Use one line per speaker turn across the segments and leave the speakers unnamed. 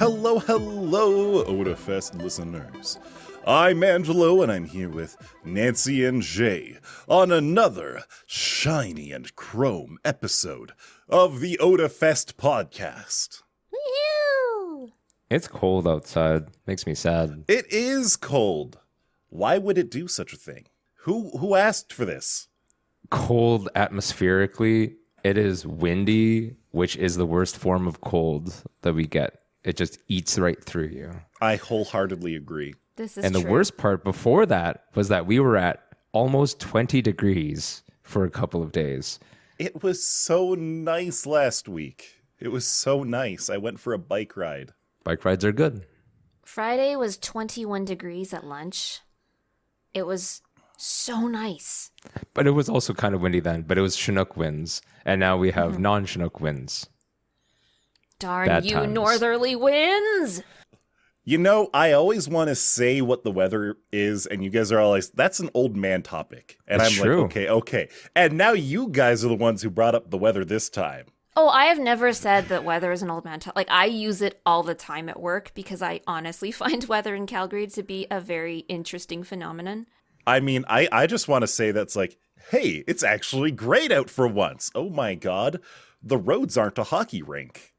Hello, Otafest listeners. I'm Angelo, and I'm here with Nancy and Jay on another shiny and chrome episode of the Otafest Podcast.
Woo-hoo!
It's cold outside. Makes me sad.
It is cold. Why would it do such a thing? Who asked for this?
Cold atmospherically. It is windy, which is the worst form of cold that we get. It just eats right through you.
I wholeheartedly agree.
This is
And
true.
the worst part before that was that we were at almost 20 degrees for a couple of days.
It was so nice last week. It was so nice. I went for a bike ride.
Bike rides are good.
Friday was 21 degrees at lunch. It was so nice.
But it was also kind of windy then, but it was Chinook winds. And now we have non-Chinook winds.
Darn
Bad
you
times.
northerly winds!
You know, I always want to say what the weather is, and you guys are always, that's an old man topic. And
It's
I'm
true.
like, okay. And now you guys are the ones who brought up the weather this time.
Oh, I have never said that weather is an old man talk. Like, I use it all the time at work because I honestly find weather in Calgary to be a very interesting phenomenon.
I mean, I just want to say that's like, hey, it's actually great out for once. Oh my God. The roads aren't a hockey rink.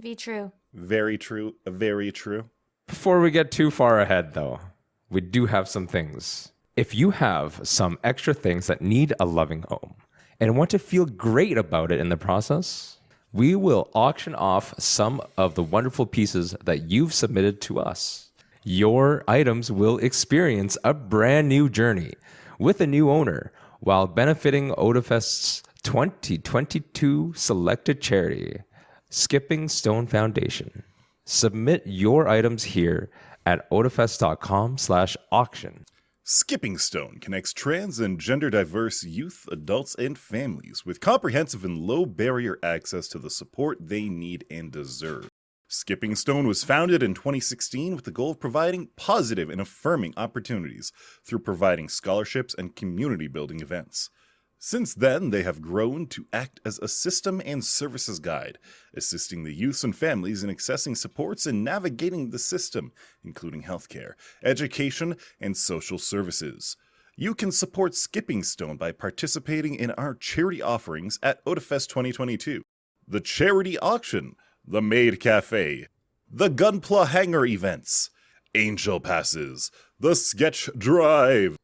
Be true.
Very true. Very true.
Before we get too far ahead, though, we do have some things. If you have some extra things that need a loving home and want to feel great about it in the process, we will auction off some of the wonderful pieces that you've submitted to us. Your items will experience a brand new journey with a new owner while benefiting Otafest's 2022 selected charity, Skipping Stone Foundation. Submit your items here at otafest.com/auction.
Skipping Stone connects trans and gender diverse youth, adults, and families with comprehensive and low barrier access to the support they need and deserve. Skipping Stone was founded in 2016 with the goal of providing positive and affirming opportunities through providing scholarships and community building events. Since then, they have grown to act as a system and services guide, assisting the youths and families in accessing supports and navigating the system, including healthcare, education, and social services. You can support Skipping Stone by participating in our charity offerings at Otafest 2022, the charity auction, the Maid Cafe, the Gunpla Hangar events, Angel Passes, the Sketch Drive,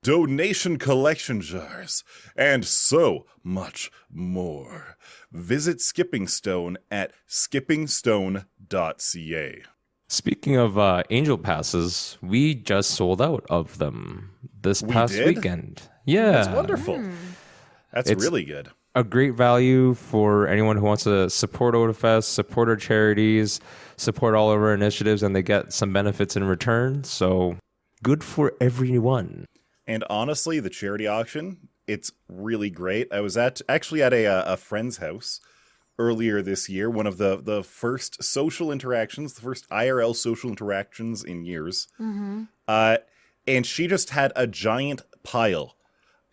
donation collection jars, and so much more. Visit Skipping Stone at skippingstone.ca.
Speaking of Angel Passes, we just sold out of them this
We
past
did?
weekend. Yeah.
That's wonderful. That's
It's-
really good.
A great value for anyone who wants to support Otafest, support our charities, support all of our initiatives, and they get some benefits in return. So good for everyone.
And honestly, the charity auction, it's really great. I was actually at a friend's house earlier this year, one of the first social interactions, the first IRL social interactions in years. And she just had a giant pile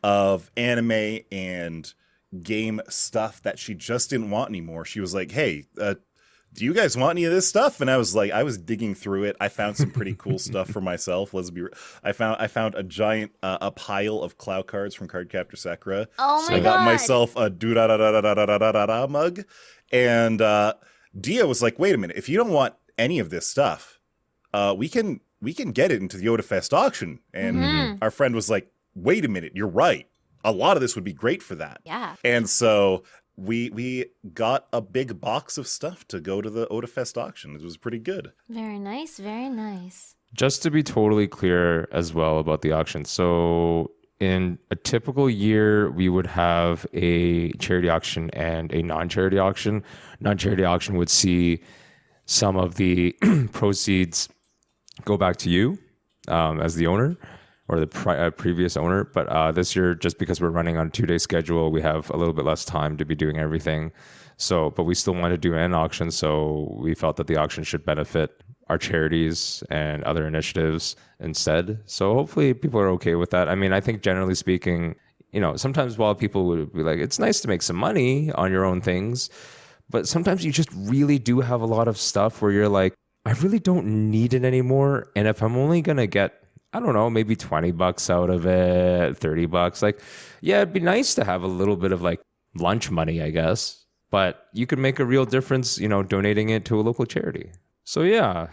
of anime and game stuff that she just didn't want anymore. She was like, hey, do you guys want any of this stuff? And I was like, I was digging through it. I found some pretty cool stuff for myself. I found a giant a pile of Clow cards from Cardcaptor Sakura.
Oh my
I got
God.
myself a do-da-da-da-da-da-da-da mug. And Dia was like, wait a minute, if you don't want any of this stuff, we can get it into the Otafest auction. And our friend was like, wait a minute, you're right. A lot of this would be great for that.
Yeah.
And so we got a big box of stuff to go to the Otafest auction. It was pretty good.
Very nice, very nice.
Just to be totally clear as well about the auction. So in a typical year, we would have a charity auction and a non-charity auction. Non-charity auction would see some of the proceeds go back to you as the owner or the previous owner. But this year, just because we're running on a 2-day schedule, we have a little bit less time to be doing everything. So, but we still want to do an auction. So we felt that the auction should benefit our charities and other initiatives instead. So hopefully people are okay with that. I mean, I think generally speaking, you know, sometimes while people would be like, it's nice to make some money on your own things, But sometimes you just really do have a lot of stuff where you're like, I really don't need it anymore. And if I'm only going to get, I don't know, maybe $20 out of it, $30, like, yeah, it'd be nice to have a little bit of like lunch money, I guess. But you could make a real difference, donating it to a local charity. So yeah,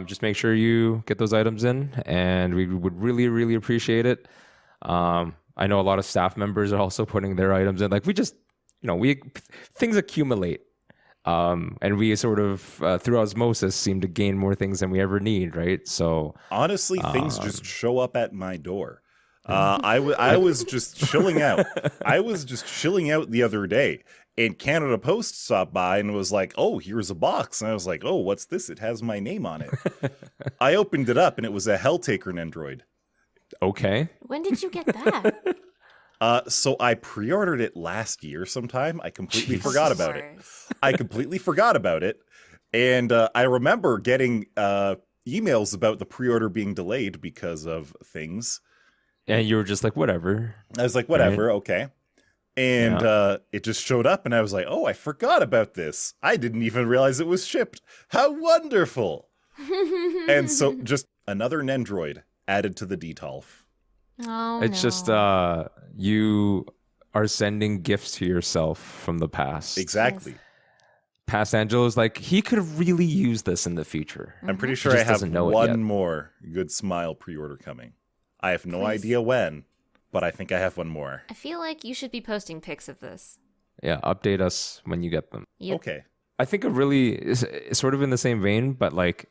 just make sure you get those items in, and we would really, really appreciate it. I know a lot of staff members are also putting their items in. Like, we just, things accumulate. And we sort of, through osmosis, seem to gain more things than we ever need, right? So
honestly, things just show up at my door. I was just chilling out. I was just chilling out the other day, and Canada Post stopped by and was like, "Oh, here's a box." And I was like, "Oh, what's this? It has my name on it." I opened it up, and it was a Helltaker Nendroid.
Okay.
When did you get that?
So I pre-ordered it last year sometime. I completely forgot about it. I completely forgot about it. And I remember getting emails about the pre-order being delayed because of things.
And you were just like, whatever.
I was like, whatever,
right?
okay. And it just showed up, and I was like, oh, I forgot about this. I didn't even realize it was shipped. How wonderful. And so just another Nendroid added to the DTOLF.
Oh,
it's just you are sending gifts to yourself from the past.
Exactly.
Yes.
Past Angelo's like, he could really use this in the future.
I'm pretty sure I have
know
one more Good Smile pre-order coming. I have no idea when, but I think I have one more.
I feel like you should be posting pics of this.
Yeah, update us when you get them.
Yep.
Okay.
I think is sort of in the same vein, but like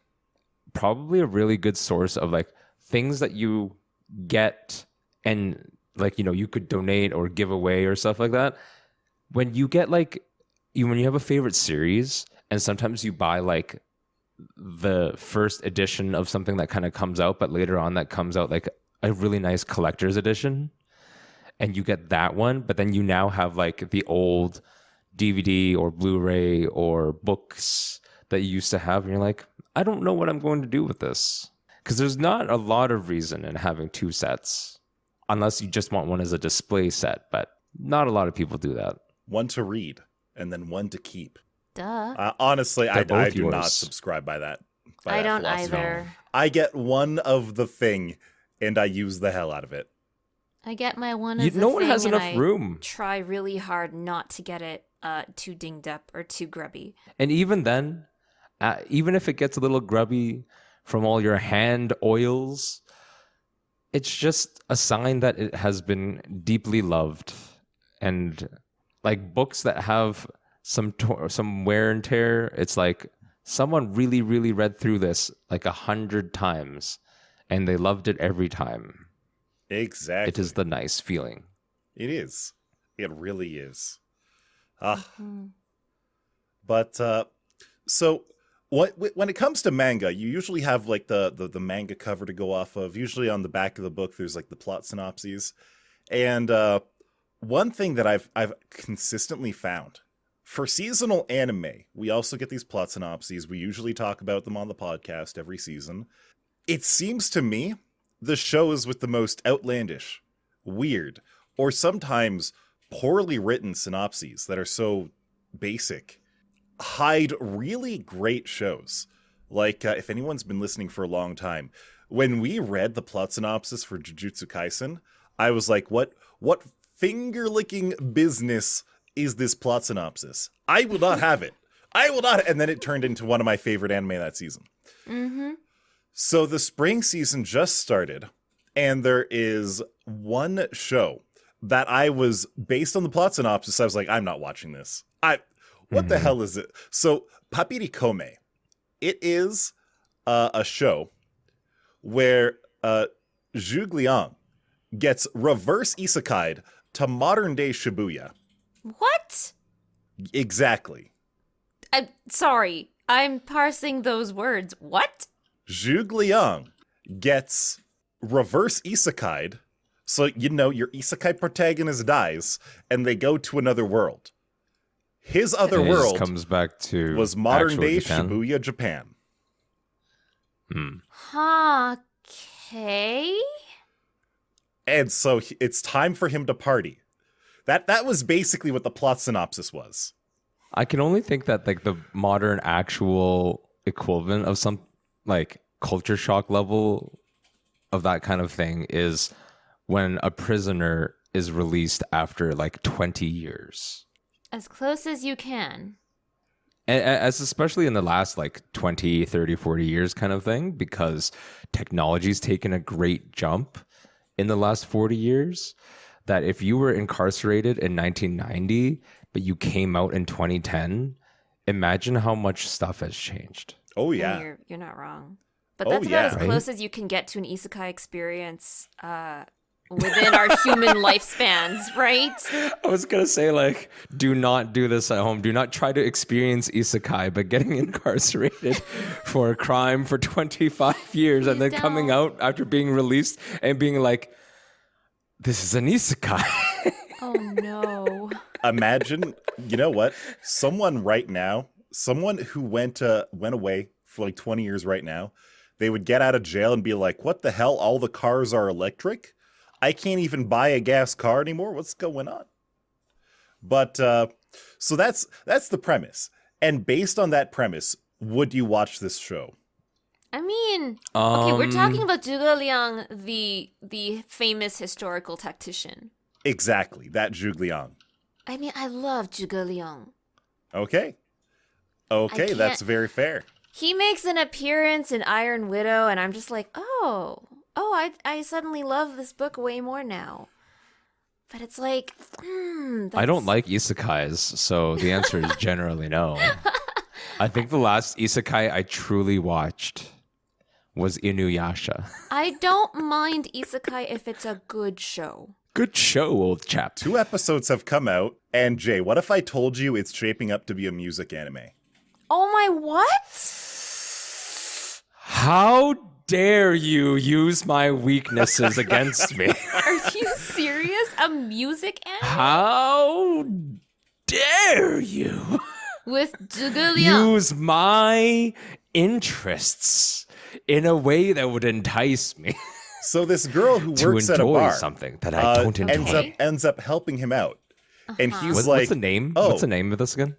probably a really good source of like things that you get and like, you could donate or give away or stuff like that. When you get like, when you have a favorite series and sometimes you buy like the first edition of something that kind of comes out, but later on that comes out like a really nice collector's edition, and you get that one, but then you now have like the old DVD or Blu-ray or books that you used to have, and you're like, I don't know what I'm going to do with this. Because there's not a lot of reason in having two sets, unless you just want one as a display set, but not a lot of people do that.
One to read, and then one to keep.
Duh.
Honestly, I do
yours.
not subscribe by that.
I don't
philosophy.
either.
I get one of the thing, and I use the hell out of it.
I get my one of the
no one
thing
has
and
enough
I
room.
try really hard not to get it too dinged up or too grubby.
And even then, even if it gets a little grubby from all your hand oils, it's just a sign that it has been deeply loved. And like books that have some wear and tear, it's like someone really, really read through this like 100 times, and they loved it every time.
Exactly.
It is the nice feeling.
It is. It really is. But so when it comes to manga, you usually have like the manga cover to go off of. Usually on the back of the book, there's like the plot synopses. And one thing that I've consistently found for seasonal anime, we also get these plot synopses. We usually talk about them on the podcast every season. It seems to me the shows with the most outlandish, weird, or sometimes poorly written synopses that are so basic hide really great shows. Like, if anyone's been listening for a long time, when we read the plot synopsis for Jujutsu Kaisen, I was like, what finger-licking business is this plot synopsis? I will not have it. I will not. And then it turned into one of my favorite anime that season.
Mm-hmm.
So the spring season just started, and there is one show that I was, based on the plot synopsis, I was like, I'm not watching this. What the hell is it? So, Papiri Kome. It is a show where Zhuge Liang gets reverse isekai'd to modern-day Shibuya.
What?
Exactly.
I'm sorry. I'm parsing those words. What?
Zhuge Liang gets reverse isekai'd. So, your isekai protagonist dies, and they go to another world. His other
And it
world
just comes back to
was modern-day
Japan.
Shibuya, Japan.
Okay.
And so it's time for him to party. That was basically what the plot synopsis was.
I can only think that like the modern actual equivalent of some like culture shock level of that kind of thing is when a prisoner is released after like 20 years.
As close as you can.
As especially in the last like 20, 30, 40 years kind of thing, because technology's taken a great jump in the last 40 years, that if you were incarcerated in 1990, but you came out in 2010, imagine how much stuff has changed.
Oh,
No,
yeah.
you're not wrong. But
Oh,
that's
yeah.
about as close as you can get to an isekai experience within our human lifespans, right?
I was going to say, like, do not do this at home. Do not try to experience isekai, but getting incarcerated for a crime for 25 years and
Please
then coming
don't.
out after being released and being like, this is an isekai.
Oh no.
Imagine, you know what? Someone right now, someone who went away for like 20 years right now, they would get out of jail and be like, what the hell? All the cars are electric? I can't even buy a gas car anymore. What's going on? But so that's the premise. And based on that premise, would you watch this show?
I mean, okay, we're talking about Zhuge Liang, the famous historical tactician.
Exactly, that Zhuge Liang.
I mean, I love Zhuge Liang.
Okay. Okay,
can't-
that's very fair.
He makes an appearance in Iron Widow, and I'm just like, I suddenly love this book way more now. But it's like,
I don't like isekais, so the answer is generally no. I think the last isekai I truly watched was Inuyasha.
I don't mind isekai if it's a good show.
Good show, old chap.
2 episodes have come out, and Jay, what if I told you it's shaping up to be a music anime?
Oh my what?
How dare you use my weaknesses against me?
Are you serious? A music anime?
How dare you
With Zhuge Liang?
use my interests in a way that would entice me
So this girl who
to
works at a
enjoy
bar
something that I don't enjoy?
Okay.
ends up helping him out, and he's
What's
like,
the name?
Oh,
What's the name of this again?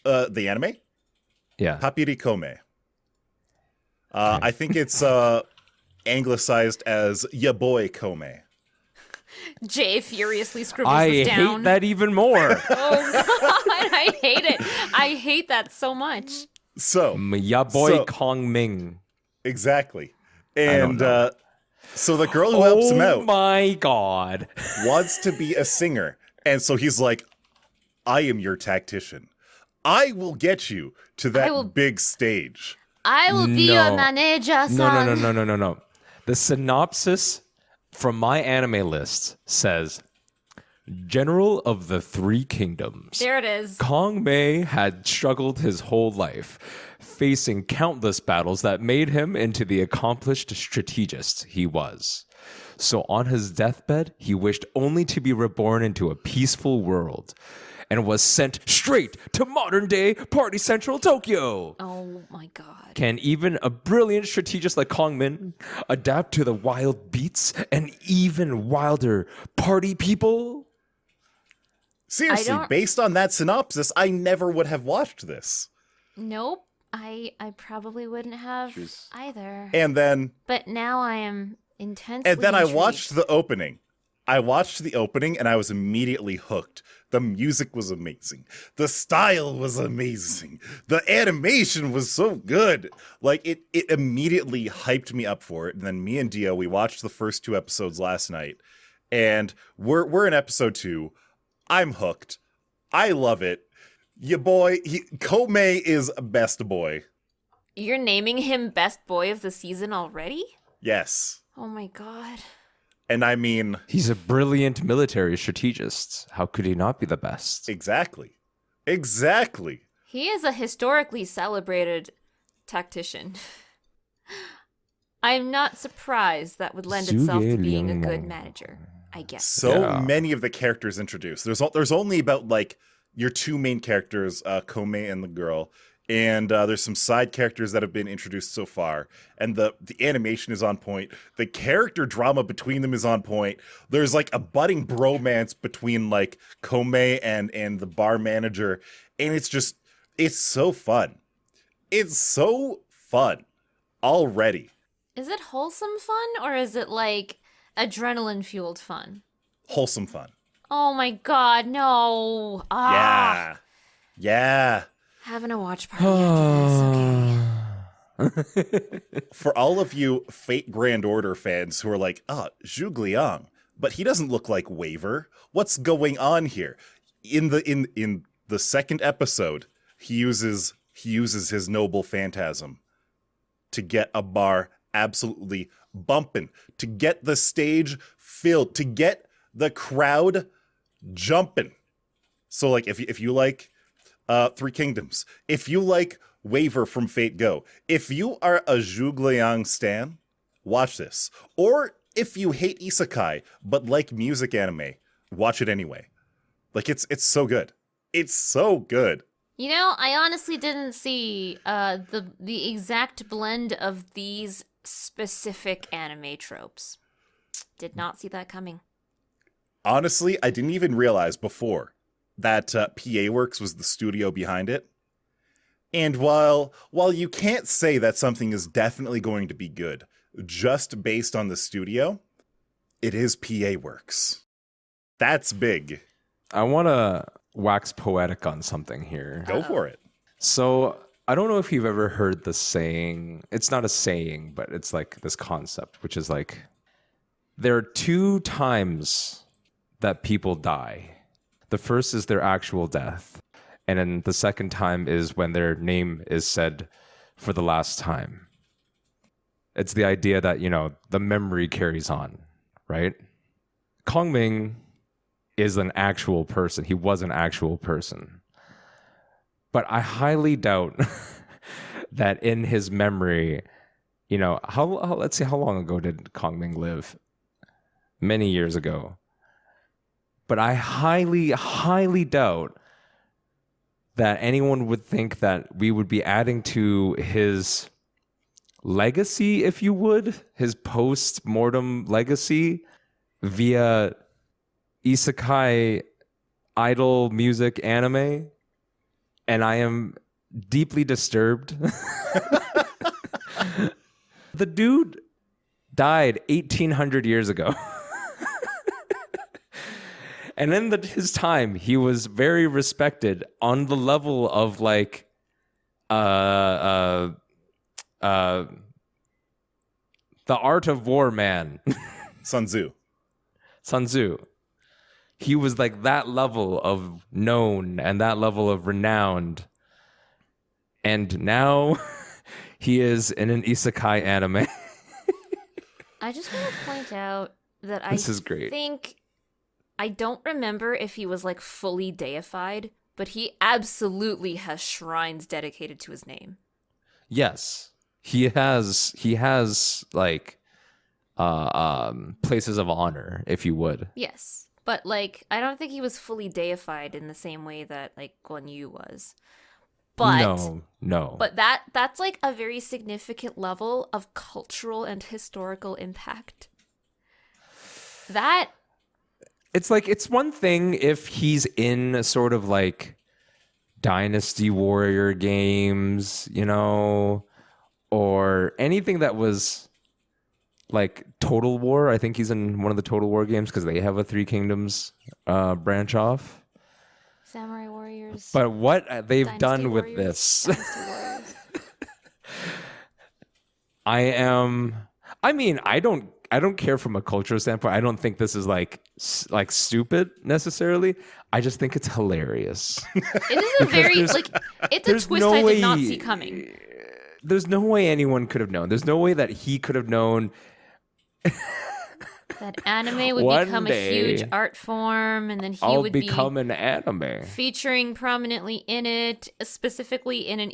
the anime?
Yeah.
Papirikome. I think it's anglicized as Ya Boy Kongming.
Jay furiously scribbles
I
this
hate
down.
that even more.
Oh god, I hate it. I hate that so much.
So
Ya Boy
So-
Kongming.
exactly,
don't
and
know.
so the girl who helps him
Oh
out
my god.
wants to be a singer, and so he's like, "I am your tactician. I will get you to that
will-
big stage."
I will be
No.
your manager, son.
No. The synopsis from my anime list says, General of the Three Kingdoms.
There it is.
Kongmei had struggled his whole life, facing countless battles that made him into the accomplished strategist he was. So on his deathbed, he wished only to be reborn into a peaceful world and was sent straight to modern-day Party Central Tokyo.
Oh my god.
Can even a brilliant strategist like Kongmin adapt to the wild beats and even wilder party people?
Seriously,
don't-
based on that synopsis, I never would have watched this.
Nope. I probably wouldn't have either.
And then
But now I am intensely
And then I
intrigued.
watched the opening. I watched the opening and I was immediately hooked. The music was amazing. The style was amazing. The animation was so good. Like it immediately hyped me up for it. And then me and Dio, we watched the first 2 episodes last night. And we're in episode 2. I'm hooked. I love it. Your boy, Kome is best boy.
You're naming him best boy of the season already?
Yes.
Oh my god.
And I mean,
He's a brilliant military strategist. How could he not be the best?
exactly. Exactly.
He is a historically celebrated tactician. I'm not surprised that would lend itself to being a good manager, I guess.
So
Yeah.
many of the characters introduced. There's only about like your 2 main characters, Kome and the girl, And there's some side characters that have been introduced so far. And the animation is on point. The character drama between them is on point. There's like a budding bromance between like Kongming and the bar manager. And it's so fun. It's so fun already.
Is it wholesome fun or is it like adrenaline fueled fun?
Wholesome fun.
Oh my god, no. Ah.
Yeah.
Having a watch party after this, okay.
For all of you Fate Grand Order fans who are like, Zhuge Liang, but he doesn't look like Waver. What's going on here? In the second episode, he uses his noble phantasm to get a bar absolutely bumping, to get the stage filled, to get the crowd jumping. So like if you like Three Kingdoms, if you like Waver from Fate Go, if you are a Zhuge Liang stan, watch this. Or if you hate isekai but like music anime, watch it anyway. Like it's so good. It's so good.
You know, I honestly didn't see the exact blend of these specific anime tropes. Did not see that coming.
Honestly, I didn't even realize before that PA Works was the studio behind it. And while you can't say that something is definitely going to be good just based on the studio, it is PA Works. That's big.
I want to wax poetic on something here.
Go for it.
So I don't know if you've ever heard the saying. It's not a saying, but it's like this concept, which is like, there are two times that people die. The first is their actual death. And then the second time is when their name is said for the last time. It's the idea that, the memory carries on, right? Kongming is an actual person. He was an actual person. But I highly doubt that in his memory, let's see, how long ago did Kongming live? Many years ago. But I highly, highly doubt that anyone would think that we would be adding to his legacy, if you would, his post-mortem legacy via isekai, idol, music, anime. And I am deeply disturbed. The dude died 1,800 years ago. And in his time, he was very respected on the level of like, the art of war man.
Sun Tzu.
He was like that level of known and that level of renowned. And now he is in an isekai anime.
I just want to point out that
this is great.
I don't remember if he was like fully deified, but he absolutely has shrines dedicated to his name.
Yes. He has like places of honor, if you would.
Yes. But like I don't think he was fully deified in the same way that like Guan Yu was. But
No.
But that's like a very significant level of cultural and historical impact. That
It's like, it's one thing if he's in sort of like Dynasty Warrior games, or anything that was like Total War. I think he's in one of the Total War games because they have a Three Kingdoms branch off.
Samurai Warriors.
But what they've
Dynasty
done with
Warriors,
this,
Dynasty Warriors.
I don't care from a cultural standpoint. I don't think this is like stupid necessarily. I just think it's hilarious.
It is a very it's a twist I did not see coming.
There's no way anyone could have known. There's no way that he could have known
that anime would become a huge art form, and then he would
become an anime
featuring prominently in it, specifically in an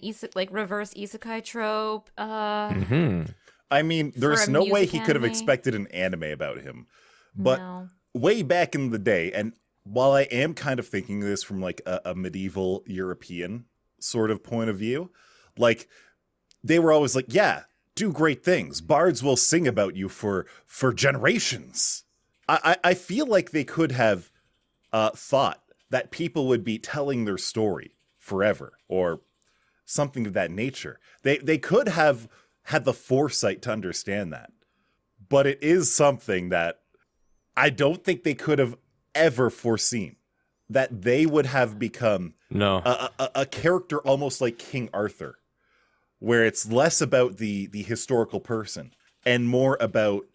reverse isekai trope.
I mean, there's no way he could have
anime.
expected an anime about him. But
No.
way back in the day, and while I am kind of thinking this from like a medieval European sort of point of view, Like, they were always like, yeah, do great things. Bards will sing about you for generations. I feel like they could have thought that people would be telling their story forever or something of that nature. They could have had the foresight to understand that. But it is something that I don't think they could have ever foreseen, that they would have become a character almost like King Arthur, where it's less about the historical person and more about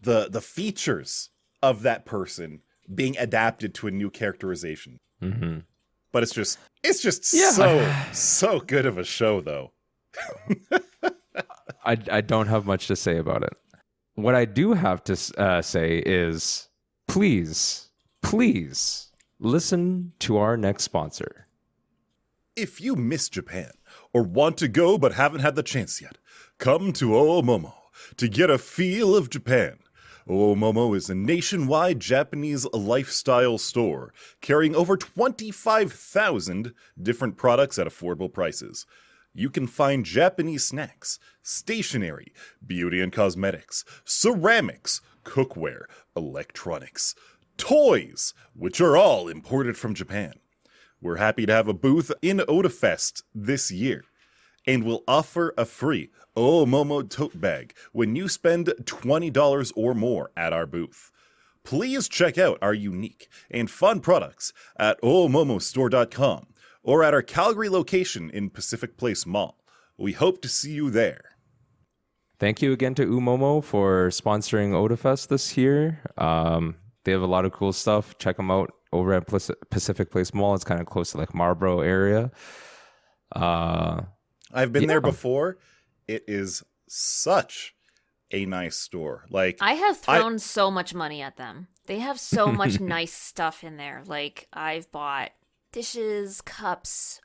the features of that person being adapted to a new characterization.
Mm-hmm.
But it's just so good of a show, though.
I don't have much to say about it. What I do have to say is, please listen to our next sponsor.
If you miss Japan or want to go but haven't had the chance yet, come to Oomomo to get a feel of Japan. Oomomo is a nationwide Japanese lifestyle store carrying over 25,000 different products at affordable prices. You can find Japanese snacks, stationery, beauty and cosmetics, ceramics, cookware, electronics, toys, which are all imported from Japan. We're happy to have a booth in Otafest this year, and we'll offer a free Oomomo tote bag when you spend $20 or more at our booth. Please check out our unique and fun products at oomomostore.com or at our Calgary location in Pacific Place Mall. We hope to see you there.
Thank you again to Oomomo for sponsoring Otafest this year. They have a lot of cool stuff. Check them out over at Pacific Place Mall. It's kind of close to like Marlborough area.
I've been there before. It is such a nice store. Like,
I have thrown so much money at them. They have so much nice stuff in there. Like, I've bought dishes, cups,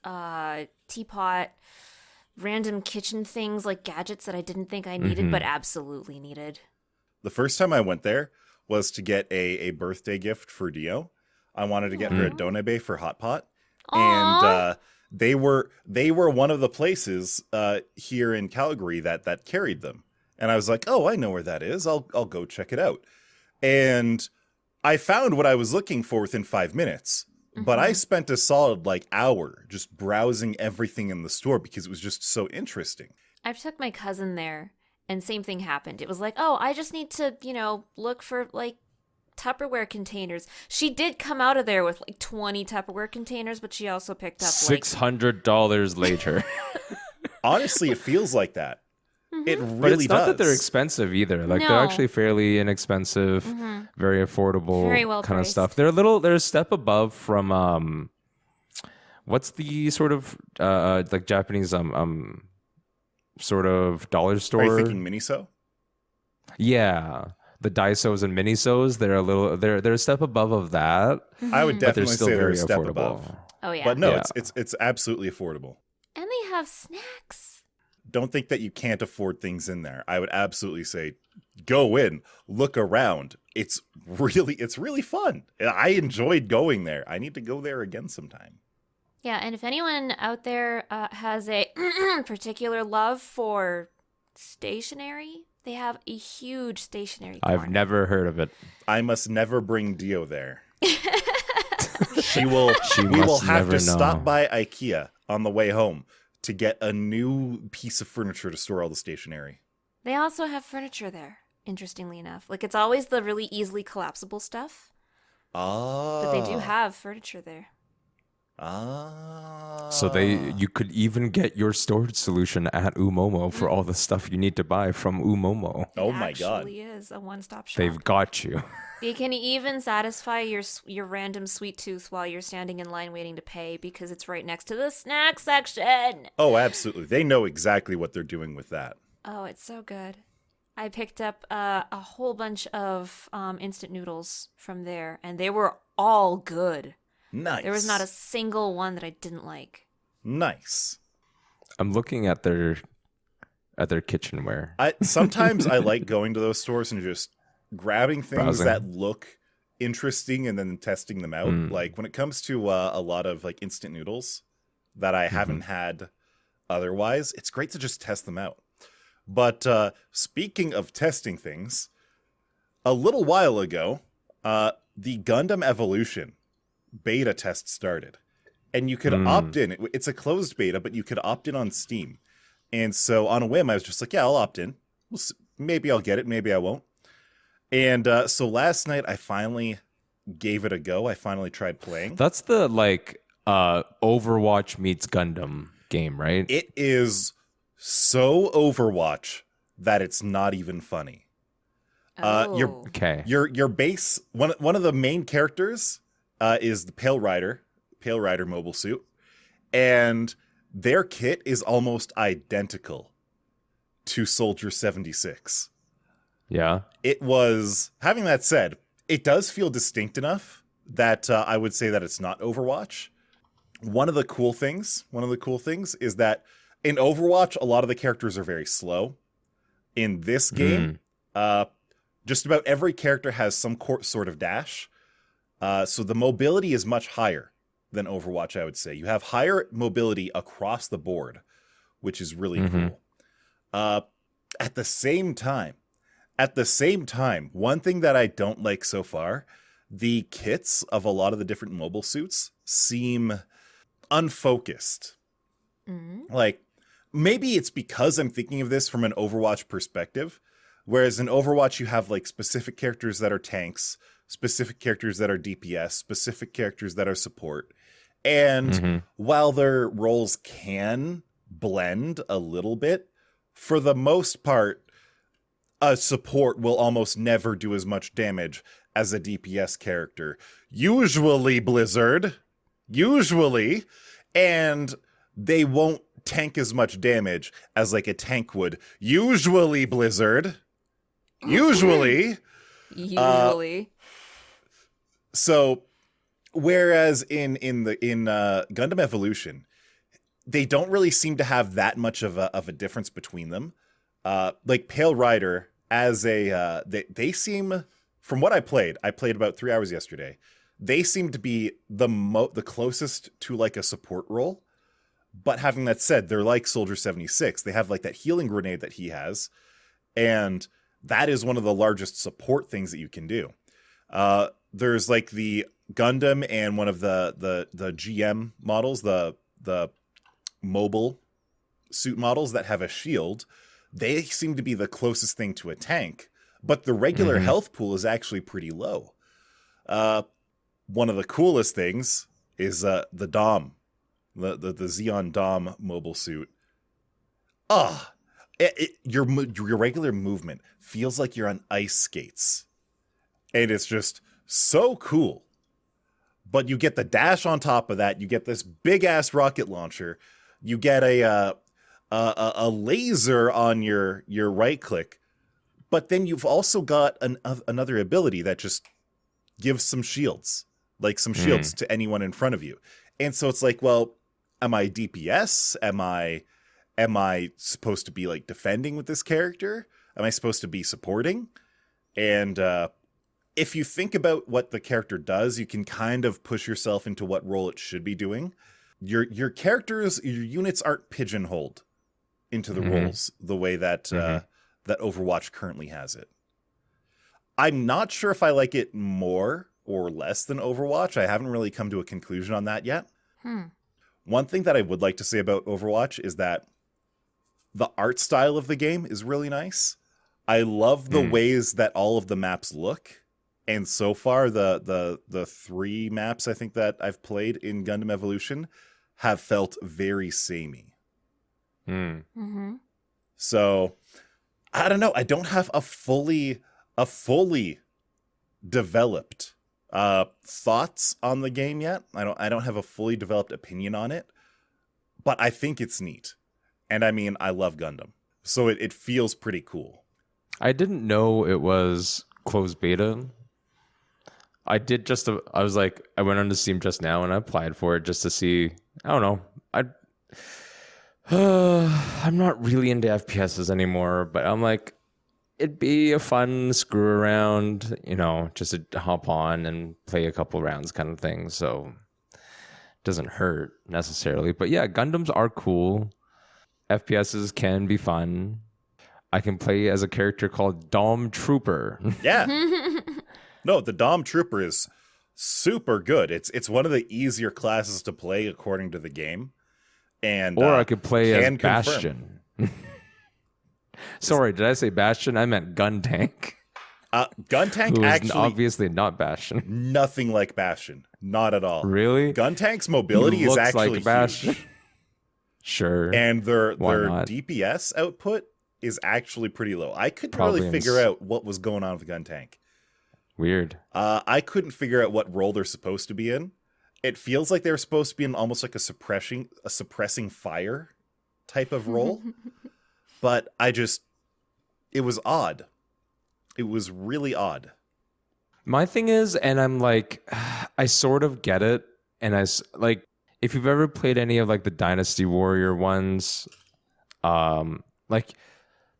teapot, random kitchen things, like gadgets that I didn't think I needed, but absolutely needed.
The first time I went there was to get a birthday gift for Dio. I wanted to get her a Donebe for Hot Pot.
Aww.
And they were one of the places here in Calgary that carried them. And I was like, oh, I know where that is. I'll go check it out. And I found what I was looking for within 5 minutes. But I spent a solid hour just browsing everything in the store because it was just so interesting.
I took my cousin there, and same thing happened. It was like, oh, I just need to, look for Tupperware containers. She did come out of there with 20 Tupperware containers, but she also picked up
$600 later.
Honestly, it feels like that. It really
but it's not
does.
that they're expensive either. They're actually fairly inexpensive, very affordable,
very well
kind
priced.
of stuff. They're a step above from what's the sort of Japanese sort of dollar store?
Are you thinking Miniso?
Yeah. The Daisos and Minisos, they're a step above of that.
I would definitely
still
say they're
very
a step
affordable.
above.
Oh yeah.
But no,
Yeah.
it's absolutely affordable.
And they have snacks.
Don't think that you can't afford things in there. I would absolutely say go in, look around. It's really fun. I enjoyed going there. I need to go there again sometime.
Yeah, and if anyone out there has a particular love for stationery, they have a huge stationery corner.
I've never heard of it.
I must never bring Dio there. We will have to stop by IKEA on the way home to get a new piece of furniture to store all the stationery.
They also have furniture there, interestingly enough. It's always the really easily collapsible stuff.
Ah.
But they do have furniture there.
Ah.
So you could even get your storage solution at Oomomo for all the stuff you need to buy from Oomomo.
Oh my god.
It actually is a one-stop shop.
They've got you.
They can even satisfy your random sweet tooth while you're standing in line waiting to pay because it's right next to the snack section.
Oh, absolutely. They know exactly what they're doing with that.
Oh, it's so good. I picked up a whole bunch of instant noodles from there, and they were all good.
Nice.
There was not a single one that I didn't like.
Nice.
I'm looking at their kitchenware.
Sometimes I like going to those stores and just grabbing things
Browsing.
that look interesting and then testing them out. Like when it comes to a lot of instant noodles that I haven't had otherwise, it's great to just test them out. But speaking of testing things, a little while ago, the Gundam Evolution beta test started. And you could opt in. It's a closed beta, but you could opt in on Steam. And so on a whim, I was just like, yeah, I'll opt in. Maybe I'll get it. Maybe I won't. And so last night, I finally gave it a go. I finally tried playing.
That's the Overwatch meets Gundam game, right?
It is so Overwatch that it's not even funny. Your base, one of the main characters is the Pale Rider mobile suit, and their kit is almost identical to Soldier 76.
Yeah.
It was, having that said, it does feel distinct enough that I would say that it's not Overwatch. One of the cool things is that in Overwatch, a lot of the characters are very slow. In this game, just about every character has some sort of dash. So the mobility is much higher than Overwatch, I would say. You have higher mobility across the board, which is really cool. At the same time, one thing that I don't like so far, the kits of a lot of the different mobile suits seem unfocused. Like, maybe it's because I'm thinking of this from an Overwatch perspective, whereas in Overwatch you have like specific characters that are tanks, specific characters that are DPS, specific characters that are support. And while their roles can blend a little bit, for the most part, a support will almost never do as much damage as a DPS character. Usually Blizzard. And they won't tank as much damage as like a tank would. Usually Blizzard. Usually. So whereas in Gundam Evolution, they don't really seem to have that much of a difference between them. Like Pale Rider as they seem, from what I played about 3 hours yesterday, they seem to be the closest to like a support role. But having that said, they're like Soldier 76. They have like that healing grenade that he has, and that is one of the largest support things that you can do. There's like the Gundam and one of the GM models, the mobile suit models that have a shield. They seem to be the closest thing to a tank, but the regular health pool is actually pretty low. One of the coolest things is the Dom, the Xeon Dom mobile suit. Your regular movement feels like you're on ice skates, and it's just so cool. But you get the dash on top of that. You get this big ass rocket launcher. You get a laser on your right click, but then you've also got another ability that just gives some shields, to anyone in front of you. And so it's like, well, am I DPS? Am I supposed to be like defending with this character? Am I supposed to be supporting? And if you think about what the character does, you can kind of push yourself into what role it should be doing. Your units aren't pigeonholed into the roles the way that that Overwatch currently has it. I'm not sure if I like it more or less than Overwatch. I haven't really come to a conclusion on that yet. One thing that I would like to say about Overwatch is that the art style of the game is really nice. I love the ways that all of the maps look. And so far, the 3 maps I think that I've played in Gundam Evolution have felt very samey. So I don't know. I don't have a fully developed thoughts on the game yet. I don't have a fully developed opinion on it, but I think it's neat. And I mean, I love Gundam, so it feels pretty cool.
I didn't know it was closed beta. I went on to Steam just now and I applied for it just to see. I don't know. I'm not really into FPSs anymore, but I'm like, it'd be a fun screw around, just to hop on and play a couple rounds kind of thing. So it doesn't hurt necessarily. But yeah, Gundams are cool. FPSs can be fun. I can play as a character called Dom Trooper.
Yeah. No, the Dom Trooper is super good. It's one of the easier classes to play according to the game. And
Or I could play as
can confirm.
Bastion. Sorry, did I say Bastion? I meant Gun Tank.
Gun Tank
Who is
actually
obviously not Bastion.
nothing like Bastion. Not at all.
Really?
Gun Tank's mobility
He
is
looks
actually
like Bastion.
huge.
Sure.
And their
not?
DPS output is actually pretty low. I couldn't
Probably
really figure out what was going on with Gun Tank.
Weird.
I couldn't figure out what role they're supposed to be in. It feels like they're supposed to be in almost like a suppressing fire type of role. But it was odd. It was really odd.
My thing is, and I'm like, I sort of get it. And like, if you've ever played any of like the Dynasty Warrior ones, like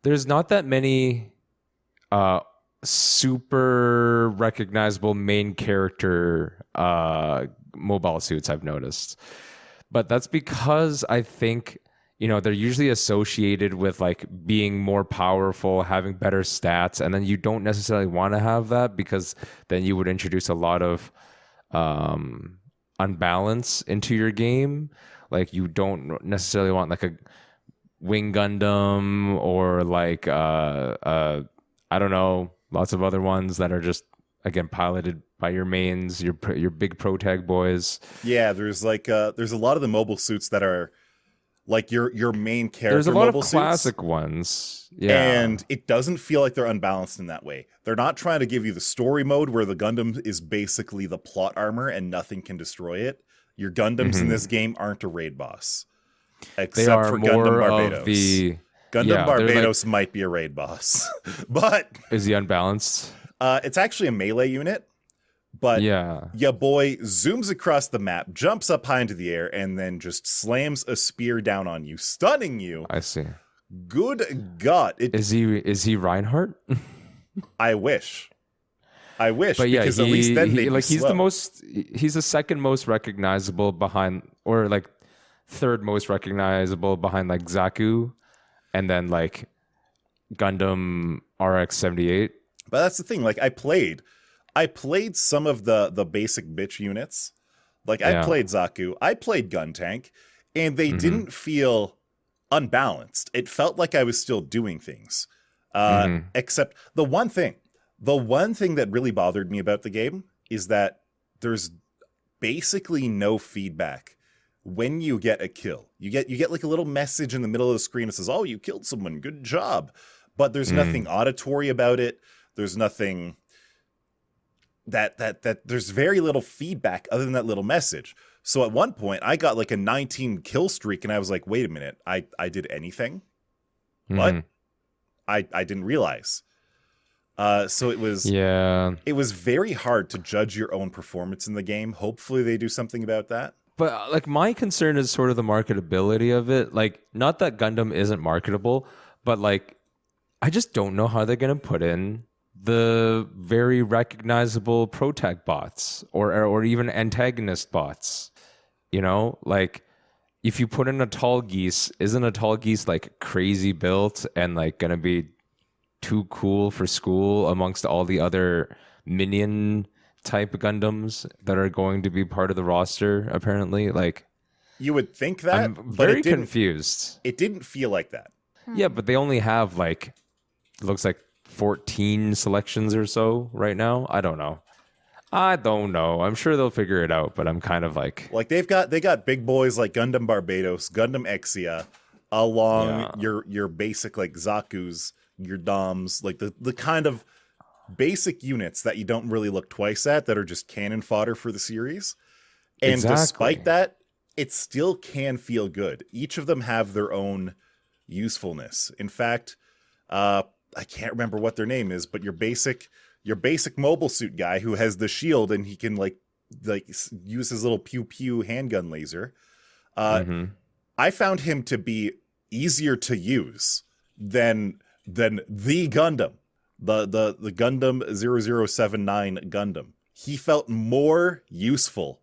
there's not that many super recognizable main character mobile suits I've noticed. But that's because I think, they're usually associated with like being more powerful, having better stats, and then you don't necessarily want to have that because then you would introduce a lot of unbalance into your game. Like you don't necessarily want like a Wing Gundam or like I don't know, lots of other ones that are just again piloted by your mains, your big protag boys.
Yeah, there's like there's a lot of the mobile suits that are like your main character.
There's a lot
mobile
of classic
suits,
ones. Yeah.
and it doesn't feel like they're unbalanced in that way. They're not trying to give you the story mode where the Gundam is basically the plot armor and nothing can destroy it. Your Gundams in this game aren't a raid boss, except
They are
for
more
Gundam Barbados.
of the
Gundam
yeah, they're
Barbados might be a raid boss, but
is he unbalanced?
it's actually a melee unit. But
Yeah.
Ya Boy zooms across the map, jumps up high into the air, and then just slams a spear down on you, stunning you.
I see.
Good God.
Is he Reinhardt?
I wish.
But yeah,
because at least then they'd be
he's
slow.
he's the second most recognizable behind, or like third most recognizable behind like Zaku, and then like Gundam RX-78.
But that's the thing. Like, I played some of the basic bitch units. Like, I played Zaku. I played Gun Tank. And they didn't feel unbalanced. It felt like I was still doing things. Except the one thing that really bothered me about the game is that there's basically no feedback when you get a kill. You get like a little message in the middle of the screen that says, "Oh, you killed someone. Good job." But there's nothing auditory about it. There's nothing that there's very little feedback other than that little message. So at one point I got like a 19 kill streak and I was like, wait a minute, I did anything? What? I didn't realize. So it was very hard to judge your own performance in the game. Hopefully they do something about that.
But like my concern is sort of the marketability of it. Like, not that Gundam isn't marketable, but like I just don't know how they're gonna put in the very recognizable protag bots or even antagonist bots. Like if you put in a tall geese, isn't a tall geese like crazy built and like gonna be too cool for school amongst all the other minion type Gundams that are going to be part of the roster apparently? Like,
you would think that,
I'm
but
very confused.
It didn't feel like that.
Yeah, but they only have like, it looks like 14 selections or so right now. I don't know. I'm sure they'll figure it out, but I'm kind of like
they got big boys like Gundam Barbados, Gundam Exia, along your basic like Zaku's, your Doms, like the kind of basic units that you don't really look twice at, that are just cannon fodder for the series. And despite that, it still can feel good. Each of them have their own usefulness. In fact, I can't remember what their name is, but your basic mobile suit guy who has the shield and he can like use his little pew pew handgun laser. I found him to be easier to use than the Gundam, the Gundam 0079 Gundam. He felt more useful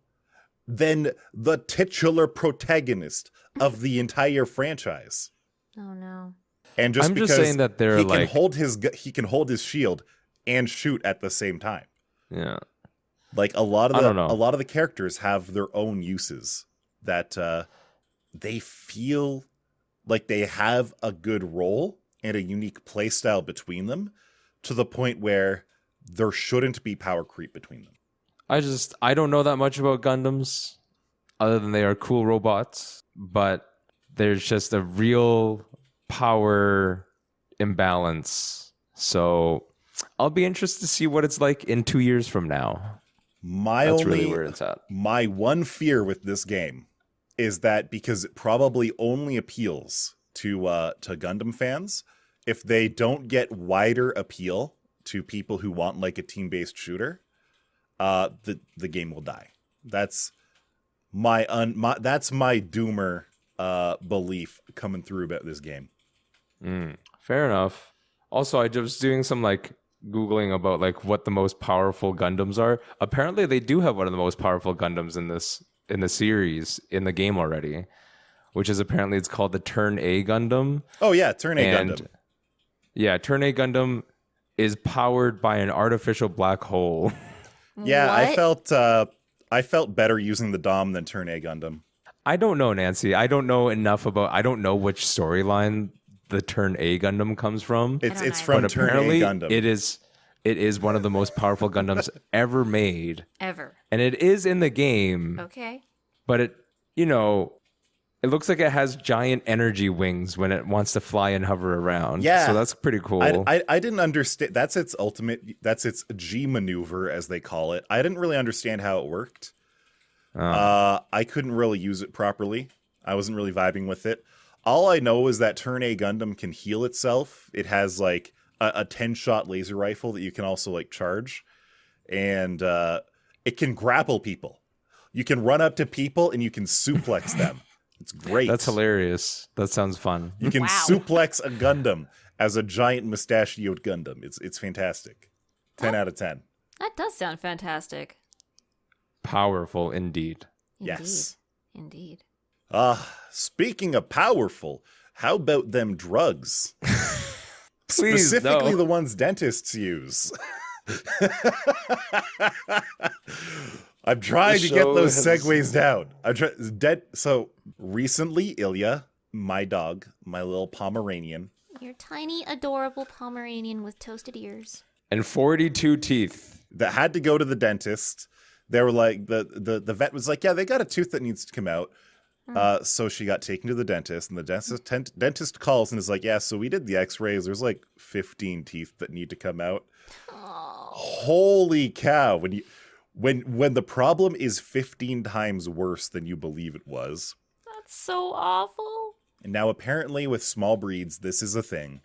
than the titular protagonist of the entire franchise.
Oh no.
And just
I'm
because
just saying that they're
he
like
he can hold his shield and shoot at the same time.
yeah.
Like a
I don't know.
lot of the characters have their own uses that they feel like they have a good role and a unique play style between them, to the point where there shouldn't be power creep between them.
I don't know that much about Gundams other than they are cool robots, but there's just a real power imbalance. So I'll be interested to see what it's like in 2 years from now. That's really where it's at.
My one fear with this game is that because it probably only appeals to Gundam fans, if they don't get wider appeal to people who want like a team-based shooter, the game will die. That's my doomer belief coming through about this game.
Fair enough. Also, I was doing some like Googling about like what the most powerful Gundams are. Apparently they do have one of the most powerful Gundams in the series, in the game already, which is apparently it's called the Turn A Gundam.
Oh yeah, Turn A Gundam.
Yeah, Turn A Gundam is powered by an artificial black hole.
Yeah,
What?
I felt better using the Dom than Turn A Gundam.
I don't know, Nancy. I don't know enough about. I don't know which storyline the Turn A Gundam comes from.
It's
either.
from
But
Turn A
apparently,
Gundam.
it is one of the most powerful Gundams ever made,
Ever.
and it is in the game.
Okay.
But it looks like it has giant energy wings when it wants to fly and hover around.
Yeah.
So that's pretty cool.
I didn't understand. That's its G maneuver, as they call it. I didn't really understand how it worked. I couldn't really use it properly. I wasn't really vibing with it. All I know is that Turn A Gundam can heal itself. It has like a 10-shot laser rifle that you can also like charge. And it can grapple people. You can run up to people and you can suplex them. It's great.
That's hilarious. That sounds fun.
You can
Wow.
suplex a Gundam as a giant mustachioed Gundam. It's fantastic. 10 out of 10.
That does sound fantastic.
Powerful indeed.
Yes.
Indeed.
Speaking of powerful, how about them drugs?
Please,
Specifically
no.
the ones dentists use. I'm trying to get those segues down. So recently, Ilya, my dog, my little Pomeranian,
Your tiny, adorable Pomeranian with toasted ears.
And 42 teeth.
that had to go to the dentist. They were like, the vet was like, yeah, they got a tooth that needs to come out. So she got taken to the dentist, and the dentist calls and is like, yeah, so we did the x-rays. There's like 15 teeth that need to come out.
Oh.
Holy cow. When the problem is 15 times worse than you believe it was.
That's so awful.
And now apparently with small breeds, this is a thing.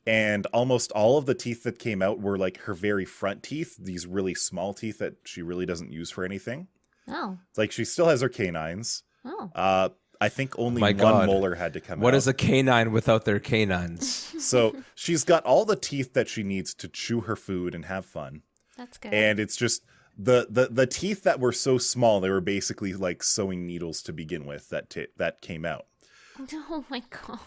And almost all of the teeth that came out were like her very front teeth, these really small teeth that she really doesn't use for anything.
Oh.
It's like she still has her canines.
Oh.
I think only
My
one
God.
molar had to come out.
What is a canine without their canines?
So she's got all the teeth that she needs to chew her food and have fun.
That's good.
And it's just the teeth that were so small, they were basically like sewing needles to begin with that came out.
Oh my God.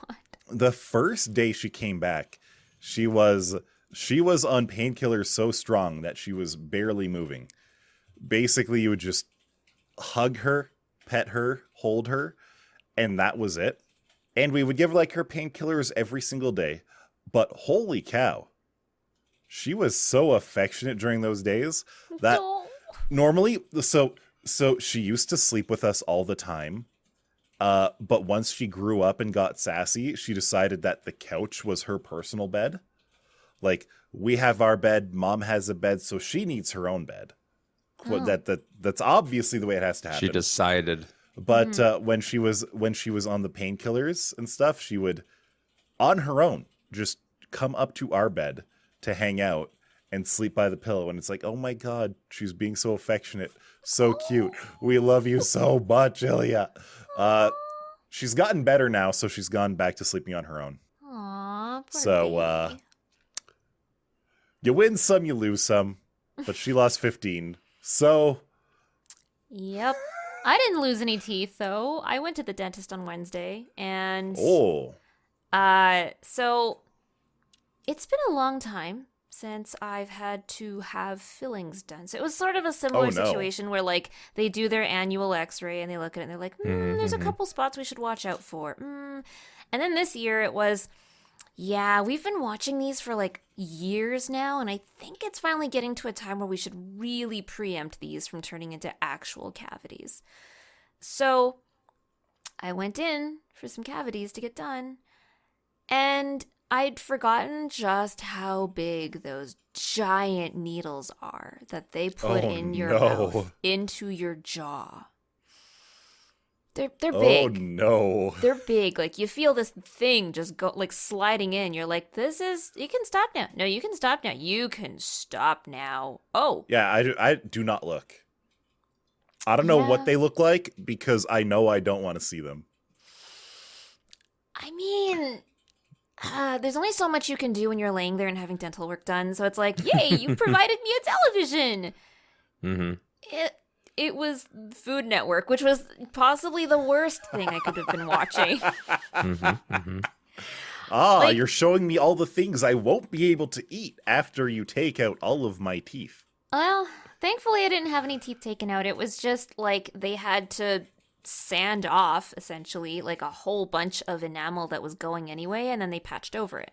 The first day she came back, she was on painkillers so strong that she was barely moving. Basically, you would just hug her, pet her, hold her, and that was it. And we would give her like her painkillers every single day. But holy cow, she was so affectionate during those days that
Oh.
normally, so she used to sleep with us all the time. But once she grew up and got sassy, she decided that the couch was her personal bed. Like, we have our bed, mom has a bed, so she needs her own bed.
Oh.
That's obviously the way it has to happen.
She decided.
But when she was on the painkillers and stuff, she would, on her own, just come up to our bed to hang out and sleep by the pillow. And it's like, oh my God, she's being so affectionate, so cute. We love you so much, Ilya. She's gotten better now, so she's gone back to sleeping on her own.
Aw, poor
So,
baby.
You win some, you lose some. But she lost 15. So,
Yep. I didn't lose any teeth, though. I went to the dentist on Wednesday, and
oh,
So it's been a long time since I've had to have fillings done. So it was sort of a similar situation where like they do their annual x-ray and they look at it and they're like, there's a couple spots we should watch out for. And then this year it was, yeah, we've been watching these for like years now, and I think it's finally getting to a time where we should really preempt these from turning into actual cavities. So I went in for some cavities to get done, and I'd forgotten just how big those giant needles are that they put in your mouth, into your jaw. They're big.
Oh no.
They're big. Like you feel this thing just go like sliding in. You're like, you can stop now. No, you can stop now. You can stop now. Oh.
Yeah, I do not look. I don't know what they look like because I know I don't want to see them.
I mean, there's only so much you can do when you're laying there and having dental work done. So it's like, yay, you provided me a television. It was Food Network, which was possibly the worst thing I could have been watching.
You're showing me all the things I won't be able to eat after you take out all of my teeth.
Well, thankfully I didn't have any teeth taken out. It was just like they had to sand off, essentially, like a whole bunch of enamel that was going anyway, and then they patched over it.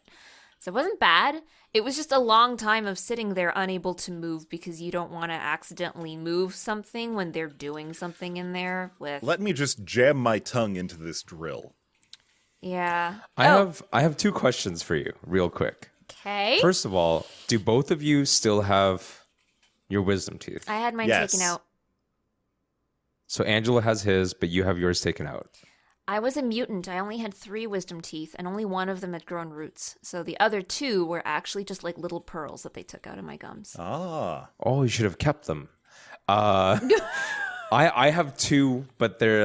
So it wasn't bad. It was just a long time of sitting there unable to move because you don't want to accidentally move something when they're doing something in there with...
Let me just jam my tongue into this drill.
Yeah.
I have two questions for you real quick.
Okay.
First of all, do both of you still have your wisdom teeth?
I had mine taken out.
So Angelo has his, but you have yours taken out.
I was a mutant. I only had 3 wisdom teeth, and only one of them had grown roots. So the other 2 were actually just like little pearls that they took out of my gums.
Ah.
Oh, you should have kept them. I have 2, but they're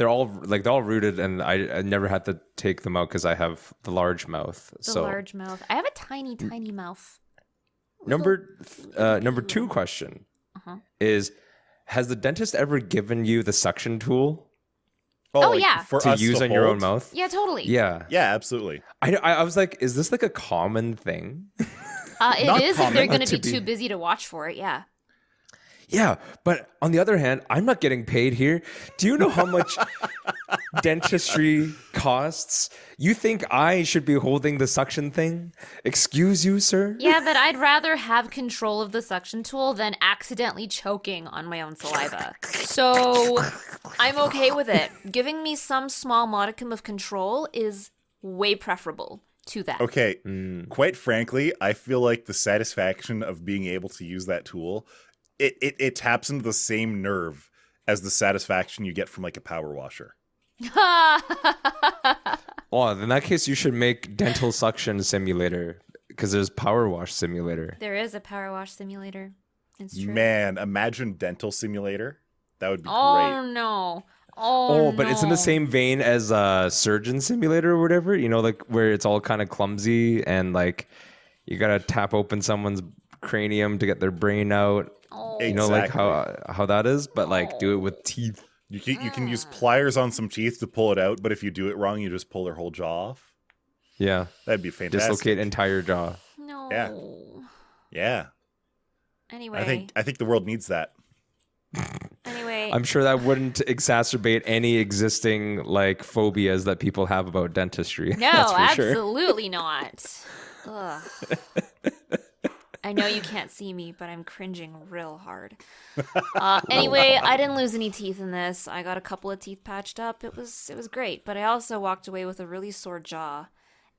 all rooted, and I never had to take them out because I have the large mouth.
Large mouth. I have a tiny mouth.
Number 2 question is: has the dentist ever given you the suction tool?
Oh, yeah.
For
to
us
use
to
on your
hold?
own mouth?
Yeah, totally.
Yeah.
Yeah, absolutely.
I was like, is this like a common thing?
It is if they're going to be too busy to watch for it, yeah.
Yeah, but on the other hand, I'm not getting paid here. Do you know how much dentistry costs? You think I should be holding the suction thing? Excuse you, sir?
Yeah, but I'd rather have control of the suction tool than accidentally choking on my own saliva. So I'm okay with it. Giving me some small modicum of control is way preferable to that.
Okay, quite frankly, I feel like the satisfaction of being able to use that tool, it taps into the same nerve as the satisfaction you get from like a power washer.
Well, in that case, you should make dental suction simulator because there's power wash simulator.
There is a power wash simulator. It's true.
Man, imagine dental simulator. That would be
Oh,
great.
no.
But it's in the same vein as surgeon simulator or whatever, you know, like where it's all kind of clumsy and like you got to tap open someone's cranium to get their brain out. You know, like how that is, but like do it with teeth.
You can use pliers on some teeth to pull it out, but if you do it wrong, you just pull their whole jaw off.
Yeah.
That'd be fantastic.
Dislocate entire jaw.
No.
Yeah.
Anyway.
I think the world needs that.
Anyway.
I'm sure that wouldn't exacerbate any existing like phobias that people have about dentistry.
No,
That's for
absolutely
sure.
not. Ugh. I know you can't see me, but I'm cringing real hard. Anyway, I didn't lose any teeth in this. I got a couple of teeth patched up. It was great, but I also walked away with a really sore jaw.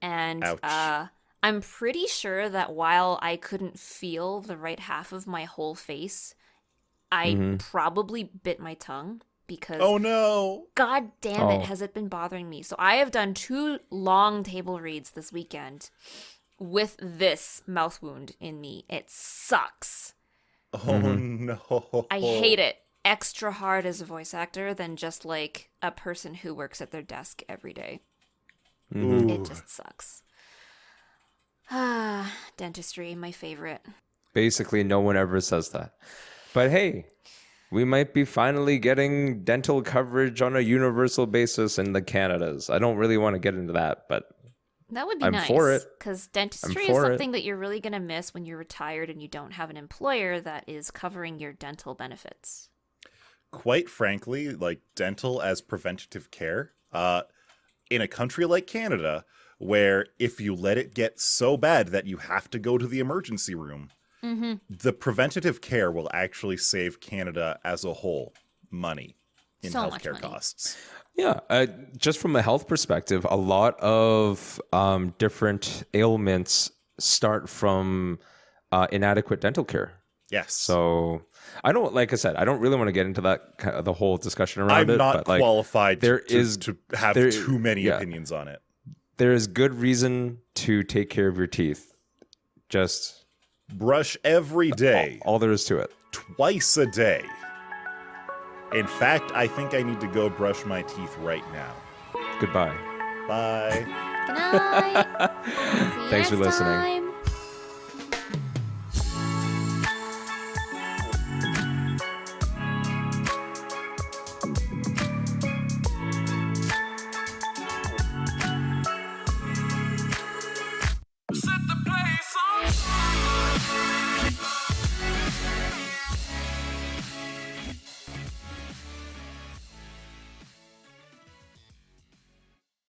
And I'm pretty sure that while I couldn't feel the right half of my whole face, I probably bit my tongue because
oh no,
God damn it, has it been bothering me. So I have done 2 long table reads this weekend with this mouth wound in me. It sucks.
Oh no.
I hate it extra hard as a voice actor than just like a person who works at their desk every day. It just sucks. Dentistry, my favorite.
Basically, no one ever says that. But hey, We might be finally getting dental coverage on a universal basis in the Canadas. I don't really want to get into that, but
That would be
I'm
nice.
for it.
Because dentistry
I'm
is
for it.
something that you're really going to miss when you're retired and you don't have an employer that is covering your dental benefits.
Quite frankly, like dental as preventative care, in a country like Canada, where if you let it get so bad that you have to go to the emergency room, the preventative care will actually save Canada as a whole money in
So much
healthcare
money.
costs.
Yeah, just from a health perspective, a lot of different ailments start from inadequate dental care.
Yes.
So I don't, like I said, I don't really want to get into that the whole discussion around
I'm
it.
not
but
qualified
there
to
is-
to have
there-
too many
yeah.
opinions on it.
there is good reason to take care of your teeth. Just
Brush every day,
all there is to it.
twice a day. In fact, I think I need to go brush my teeth right now.
Goodbye.
Bye.
Good night. See you
Thanks for
next
listening.
time.